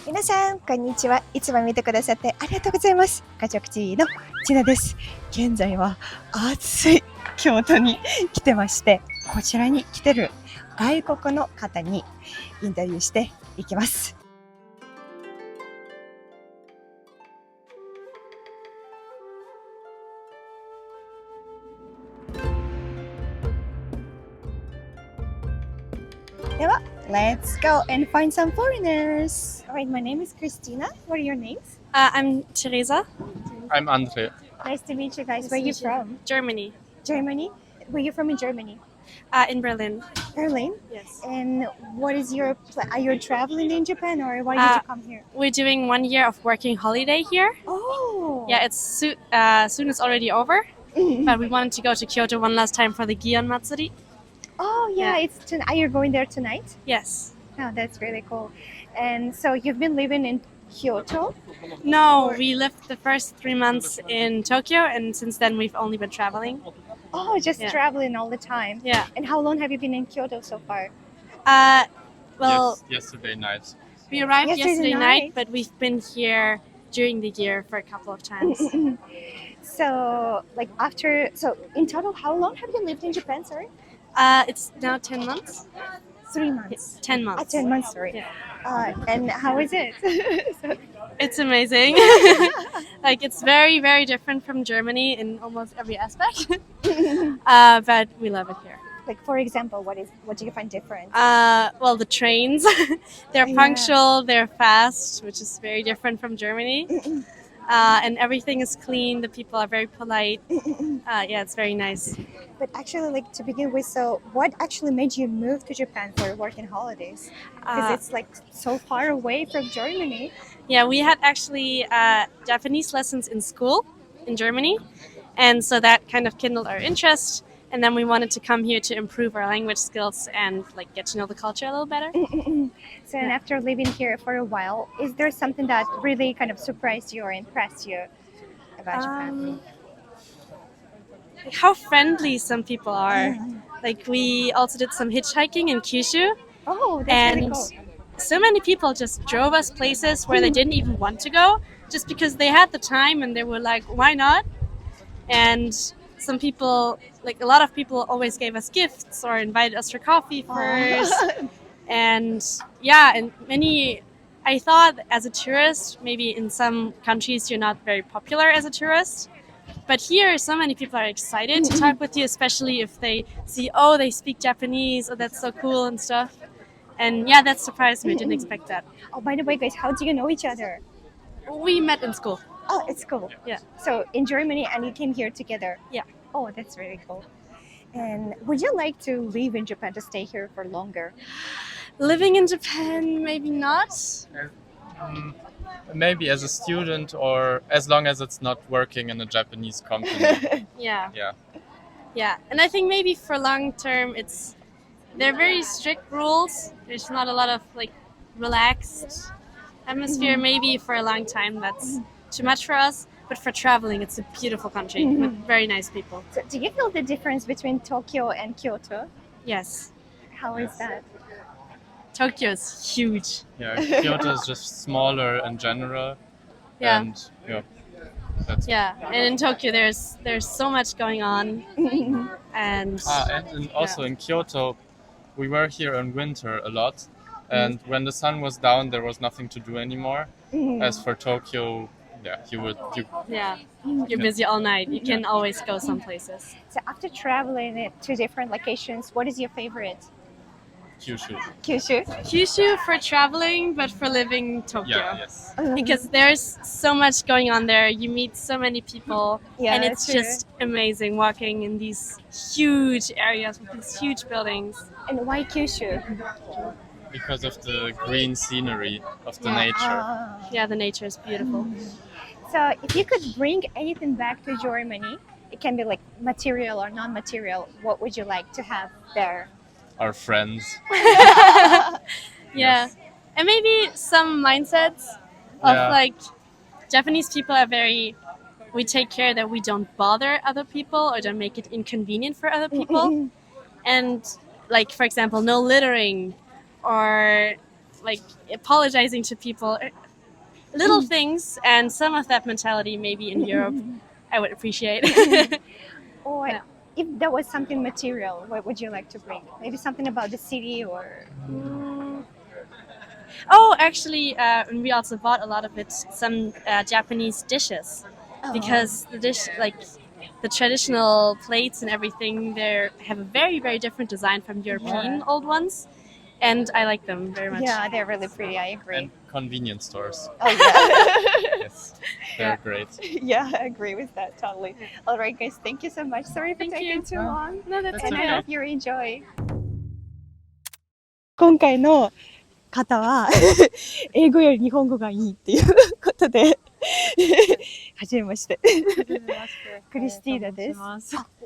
皆さん、こんにちは。いつも見てくださってありがとうございます。KachokTVのちなです。現在は暑い京都に来てまして、こちらに来てる外国の方にインタビューしていきます。では、let's go and find some foreigners. Alright, my name is Christina. What are your names? I'm Teresa. I'm Andre. Nice to meet you guys. Where are you from? Germany. Germany? Where are you from in Germany? In Berlin. Berlin? Yes. And what is your are you traveling in Japan or why did you come here? We're doing 1 year of working holiday here. Oh. Yeah, it's soon it's already over. But we wanted to go to Kyoto one last time for the Gion Matsuri. Oh, yeah. It's are you going there tonight? Yes. Oh, that's really cool. And so you've been living in Kyoto? No, we lived the first 3 months in Tokyo, and since then we've only been traveling. Oh, just Yeah. traveling all the time. Yeah. And how long have you been in Kyoto so far? Well, Yesterday night. we arrived Yesterday yesterday night. night, but we've been here during the year for a couple of times. So, so in total, how long have you lived in Japan, sorry? It's now 10 months. 3 months. 10 months. 10 months, sorry. Yeah. And how is it? It's amazing. Like, it's very, very different from Germany in almost every aspect. But we love it here. Like, for example, what do you find different? Well, the trains, they're Yeah. punctual, they're fast, which is very different from Germany. And everything is clean. The people are very polite. Yeah, it's very nice. But actually, like, to begin with, so what actually made you move to Japan for working holidays? Because it's like so far away from Germany. Yeah, we had actually Japanese lessons in school in Germany. And so that kind of kindled our interest. And then we wanted to come here to improve our language skills and like get to know the culture a little better. So and after living here for a while, is there something that really kind of surprised you or impressed you about Japan? Like how friendly some people are. Like we also did some hitchhiking in Kyushu. Oh, that's really And cool. so many people just drove us places where they didn't even want to go just because they had the time and they were like, why not? And some people, like a lot of people always gave us gifts or invited us for coffee first. And yeah, and I thought as a tourist, maybe in some countries you're not very popular as a tourist. But here, so many people are excited to talk with you, especially if they see, oh, they speak Japanese, oh, that's so cool and stuff. And yeah, that surprised me. I didn't expect that. Oh, by the way, guys, how do you know each other? We met in school. Oh, it's cool. Yeah. So in Germany, and you came here together. Yeah. Oh, that's really cool. And would you like to live in Japan to stay here for longer? Living in Japan, maybe not. Maybe as a student or as long as it's not working in a Japanese company. Yeah. Yeah. Yeah. And I think maybe for long term, they're very strict rules. There's not a lot of like relaxed atmosphere. Maybe for a long time, that's too much for us. But for traveling, it's a beautiful country with very nice people. So do you feel the difference between Tokyo and Kyoto? Yes. How is that? Tokyo is huge. Yeah, Kyoto is just smaller in general. Yeah. And that's Yeah. And in Tokyo, there's so much going on. And also in Kyoto, we were here in winter a lot. And when the sun was down, there was nothing to do anymore. As for Tokyo, yeah, you're busy all night. You can always go some places. So after traveling to different locations, what is your favorite? Kyushu. Kyushu? Kyushu for traveling, but for living Tokyo. Yeah, yes. Because there's so much going on there. You meet so many people, Yeah, and it's true. just amazing walking in these huge areas with these huge buildings. And why Kyushu? Because of the green scenery of the nature. Yeah, the nature is beautiful. So if you could bring anything back to Germany, it can be like material or non-material, what would you like to have there? Our friends. Yeah, and maybe some mindsets of like Japanese people are we take care that we don't bother other people or don't make it inconvenient for other people. And like, for example, no littering or like apologizing to people, little things, and some of that mentality maybe in Europe I would appreciate. Or Yeah. if there was something material, what would you like to bring? Maybe something about the city or... Oh, actually, we also bought a lot of it, some Japanese dishes, because the dish, like the traditional plates and everything, they have a very, very different design from European old ones, and I like them very much. Yeah, they're really pretty. I agree. And convenience stores. Oh yeah. Yes, they're great. Yeah, I agree with that totally. All right, guys, thank you so much. Sorry for Thank taking you. too long. No, that's That's And I okay. hope you enjoy. 今回の方は英語より日本語がいいっていうことではじめましてクリスティーナです。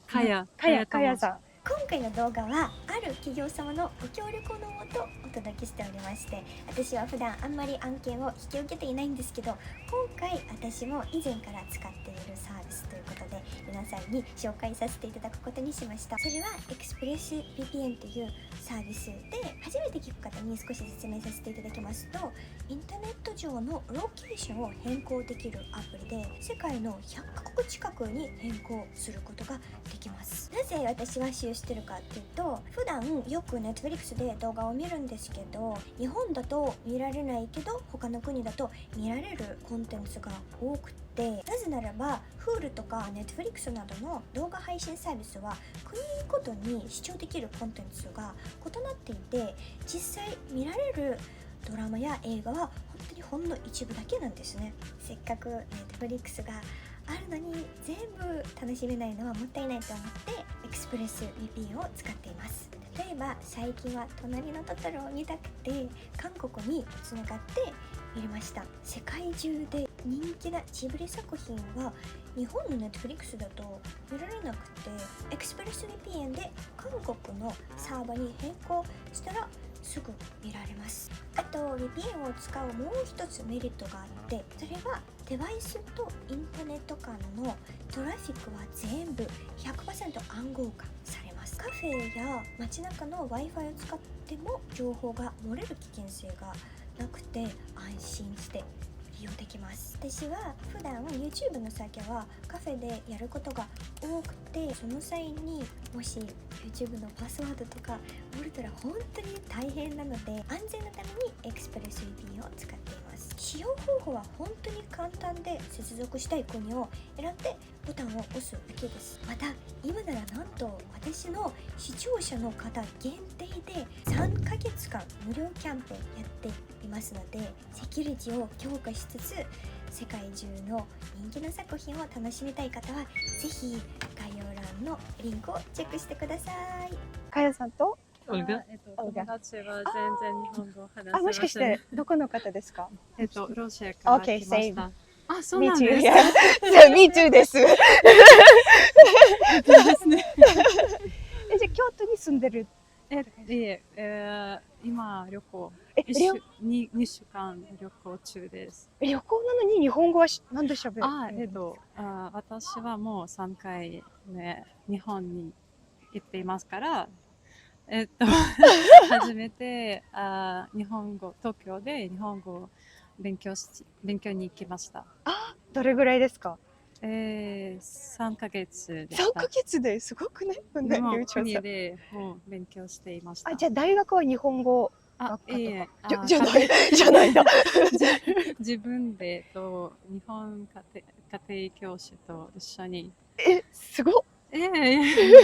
かやさん。今回の動画はある企業様のご協力のもとお届けしておりまして、私は普段あんまり案件を引き受けていないんですけど、今回私も以前から使っているサービスということで皆さんに紹介させていただくことにしました。それは ExpressVPN というサービスで、初めて聞く方に少し説明させていただきますと、インターネット上のロケーションを変更できるアプリで世界の100カ国近くに変更することができます。なぜ私が使用してるかっていうと、普段よく Netflix で動画を見るんですけど、日本だと見られないけど他の国だと見られるコンテンツが多くて、なぜならば Hulu とか Netflix などの動画配信サービスは国ごとに視聴できるコンテンツが異なっていて、実際見られるドラマや映画は本当にほんの一部だけなんですね。せっかく Netflix があるのに全部楽しめないのはもったいないと思って ExpressVPN を使っています。例えば最近は隣のトトロを見たくて韓国につながって見れました。世界中で人気なジブリ作品は日本の Netflix だと見られなくて、 ExpressVPN で韓国のサーバーに変更したらすぐ見られます。あと VPN を使うもう一つメリットがあって、それはデバイスとインターネット間のトラフィックは全部 100% 暗号化されます。カフェや街中の Wi-Fi を使っても情報が漏れる危険性がなくて安心して利用できます。私は普段 YouTube の作業はカフェでやることが多くて、その際にもし YouTube のパスワードとか漏れたら本当に大変なので、安全のために ExpressVPN を使っています。使用方法は本当に簡単で、接続したい国を選んでボタンを押すだけです。また今ならなんと私の視聴者の方限定で3ヶ月間無料キャンペーンやっていますので、セキュリティを強化しつつ世界中の人気の作品を楽しみたい方はぜひ概要欄のリンクをチェックしてください。かやさんと友達は全然日本語を話せません。もしかしてどこの方ですか？ロシアから来 Okay, まし same. た。あ、そう Me なん too. です Yeah. Me too です。ですね。じゃあ京都に住んでる？今旅行。2週間旅行中です。旅行なのに日本語はなんで喋る？私はもう3回目日本に行っていますから、初めて日本語、東京で日本語を勉強に行きました。どれぐらいですか？3ヶ月でした。3ヶ月ですごくね。でも国でもう勉強していました。じゃあ大学は日本語学科とか？じゃないだ。自分で日本家庭教師と一緒に。すごっ。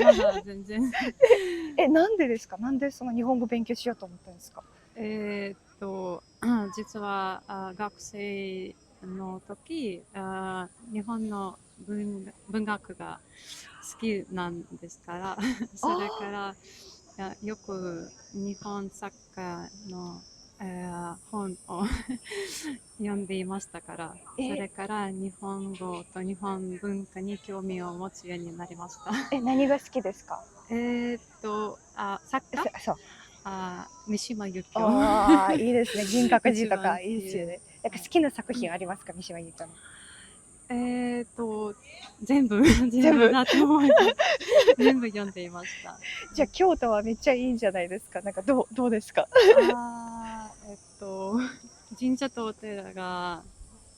まだ全然。なんでですか？なんでその日本語勉強しようと思ったんですか？実は学生の時日本の文学が好きなんですからそれからよく日本作家の本を読んでいましたから、それから日本語と日本文化に興味を持つようになりました。何が好きですか？作家？そう。三島由紀夫。いいですね。銀閣寺とかいいですよね。なんか好きな作品ありますか？三島由紀夫の。全部だと思います。全部読んでいました。じゃあ京都はめっちゃいいんじゃないですか？なんかどうですか？神社とお寺が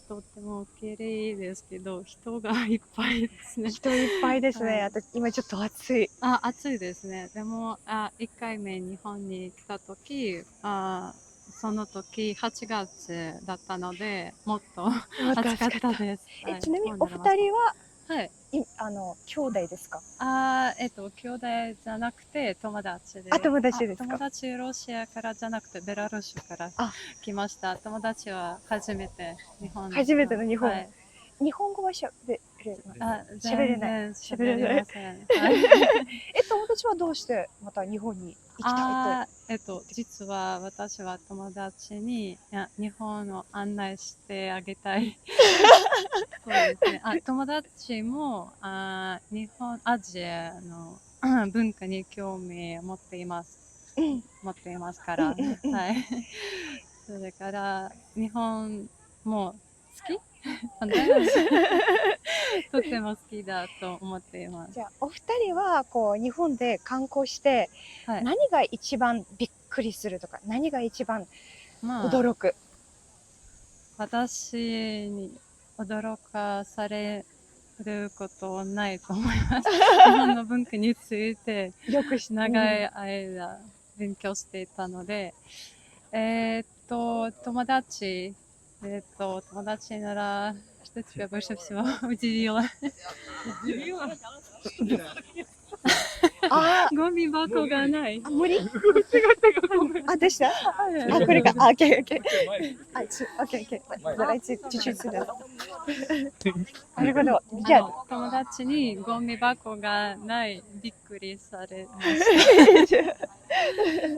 とっても綺麗ですけど、人がいっぱいですね。人いっぱいですね。はいあと今ちょっと暑い。暑いですね。でも、1回目日本に来た時、その時8月だったので、もっと暑かったです。はいちなみにお二人ははい。兄弟ですか？兄弟じゃなくて友達で。友達ですか？友達ロシアからじゃなくてベラルーシからあ来ました。友達は初めて日本。初めての日本。はい、日本語は喋れます？喋れない。喋れません。はい、友達はどうしてまた日本に行きたいと？実は私は友達に日本を案内してあげたい。そうですね。友達も日本、アジアの文化に興味を持っています。持っていますから。はい。それから日本も好き？とても好きだと思っています。じゃあお二人はこう日本で観光して、はい、何が一番びっくりするとか、何が一番驚く？私に驚かされることはないと思います。日本の文化についてよく長い間勉強していたので、友達ならчто тебя больше всего удивило? ゴミ箱がない。無理？でした？これか。OK。なるほど。じゃあ友達にゴミ箱がない、びっくりされまし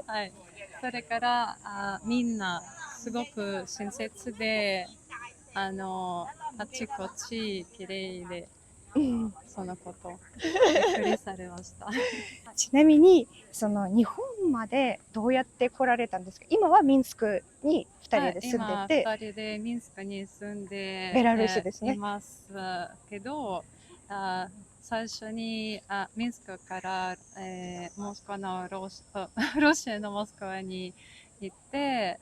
た。はい。それからみんなすごく親切で、あちこち綺麗で、そのことびっくりされました。ちなみにその日本までどうやって来られたんですか？今はミンスクに2人で住んでて、今2人でミンスクに住んでベラルーシですね。いますけど、最初にミンスクから、モスクワのロシアのモスクワに行って、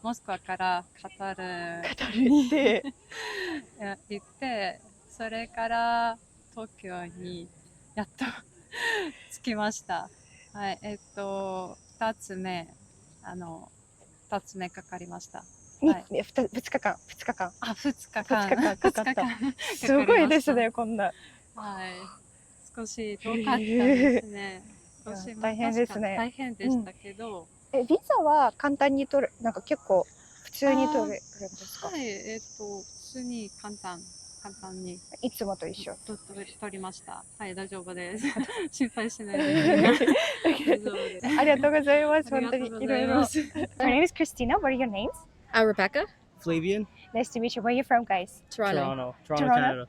モスクワからカタルに行って、それから東京にやっと着きました。はい、2つ目かかりました。2日間。2日間かかった。すごいですね、こんな。はい。少し遠かったですね。大変ですね。大変でしたけど。ビザは簡単に取る、なんか結構普通に取れるんですか？はい、普通に簡単に。いつもと一緒。取りました。はい、大丈夫です。心配しないで。大丈夫です。ありがとうございます。本当にいろいろ。My name is Christina. What are your names? Rebecca. Flavian. Nice to meet you. Where are you from, guys? Toronto. Toronto, Canada.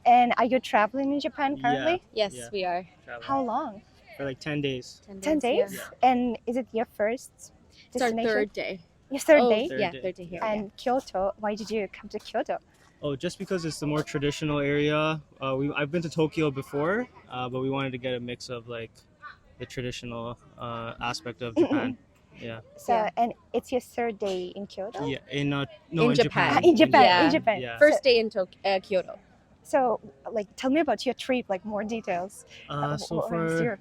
And are you traveling in Japan currently? Yes, Yeah. we are. Traveling How long? for like 10 days. 10 days? Yeah. And is it your first It's our destination? third day. Your third Oh, day? Third yeah, day. third day here. And Kyoto, why did you come to Kyoto? Oh, just because it's the more traditional area. I've been to Tokyo before, but we wanted to get a mix of like the traditional aspect of Japan. Yeah. So, Yeah. and it's your third day in Kyoto? Yeah. In in Japan. In Japan, Yeah. in Japan. Yeah. First day in Kyoto. So, like, tell me about your trip, like more details. So What was for your-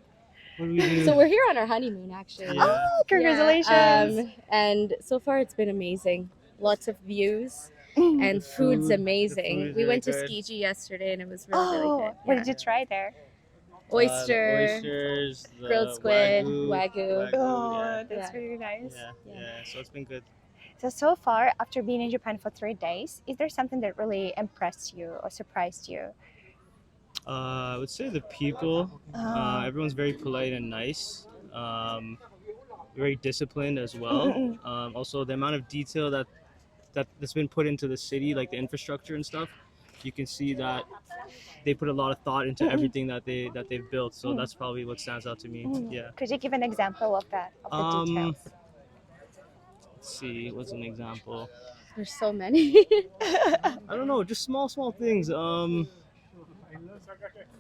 what do we do? So we're here on our honeymoon, actually. Yeah. Oh, congratulations! Yeah, and so far it's been amazing. Lots of views and food's food- amazing. the food is We really went to good. Skiji yesterday and it was really, really Oh, good. what Yeah. did you try there? The Oyster, oysters, the grilled squid, wagyu. wagyu. Oh, Yeah. that's Yeah. really nice. Yeah. Yeah. Yeah. So it's been good. So far, after being in Japan for 3 days, is there something that really impressed you or surprised you? I would say the people. Everyone's very polite and nice. Very disciplined as well. Also, the amount of detail that's been put into the city, like the infrastructure and stuff, you can see that they put a lot of thought into everything that they've built. So that's probably what stands out to me. Yeah. Could you give an example of that, of the details? Let's see. What's an example? There's so many. I don't know. Just small things.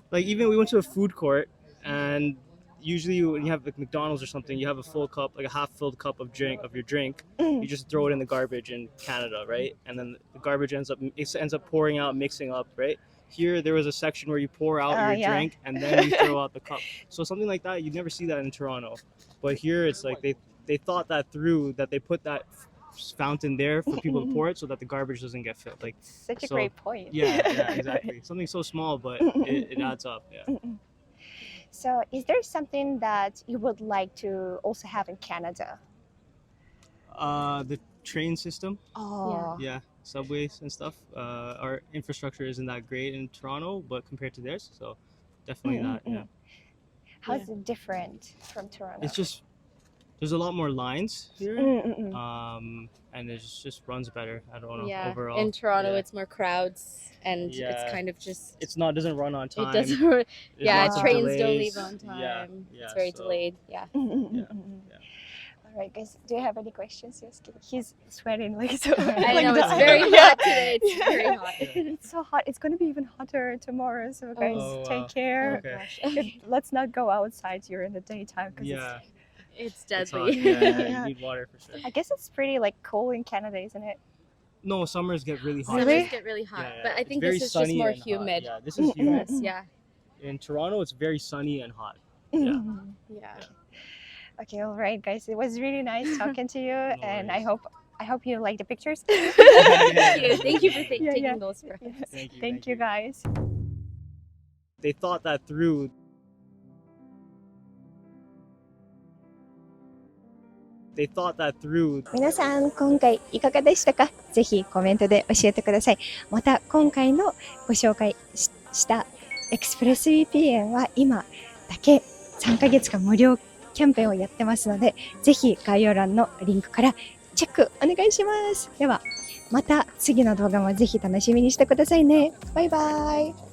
Like even we went to a food court and usually when you have like McDonald's or something, you have a full cup, like a half-filled cup of your drink. You just throw it in the garbage in Canada, right? And then the garbage ends up pouring out, mixing up, right? Here, there was a section where you pour out your drink and then you throw out the cup. So something like that, you never see that in Toronto. But here, it's like they thought that through, that they put that fountain there for people to pour it so that the garbage doesn't get filled. Like Such a great point. Yeah, exactly. Something so small, but it adds up. Yeah. So, is there something that you would like to also have in Canada? The train system. Oh, Yeah, subways and stuff. Our infrastructure isn't that great in Toronto, but compared to theirs, so definitely that. Yeah. how's it different from Toronto? It's just there's a lot more lines here, and it just runs better. I don't know overall. In Toronto, yeah. it's more crowds, and Yeah. it's kind of just. It doesn't run on time. It doesn't. There's Yeah, lots of trains don't delays. leave on time. Yeah, It's very so- delayed. Yeah. All right, guys. Do you have any questions? He's sweating like so. I like know it's that. very Yeah. hot today. It's very hot. It's so hot. It's gonna be even hotter tomorrow. So guys, Oh, take wow. care. Okay. Let's not go outside during the daytime because Yeah, It's it's hot. deadly. Yeah. You need water for sure. I guess it's pretty like cold in Canada, isn't it? No, summers get really hot. Really? Summers get really hot, Yeah, but I it's think very this is just sunny more and hot. humid. Yeah, this is humid. Yes, yeah. In Toronto, it's very sunny and hot. Yeah. Yeah. Okay, all right, guys. It was really nice talking to you, and I worries. hope you like the pictures. Thank you. Thank you for Yeah, taking yeah. those for us. Yes. Thank you, guys. They thought that through. They thought that through. 皆さん、今回いかがでしたか？ぜひコメントで教えてください。また、今回のご紹介したExpressVPN は今だけ3ヶ月間無料キャンペーンをやってますので、ぜひ概要欄のリンクからチェックお願いします。では、また次の動画もぜひ楽しみにしてくださいね。バイバイ。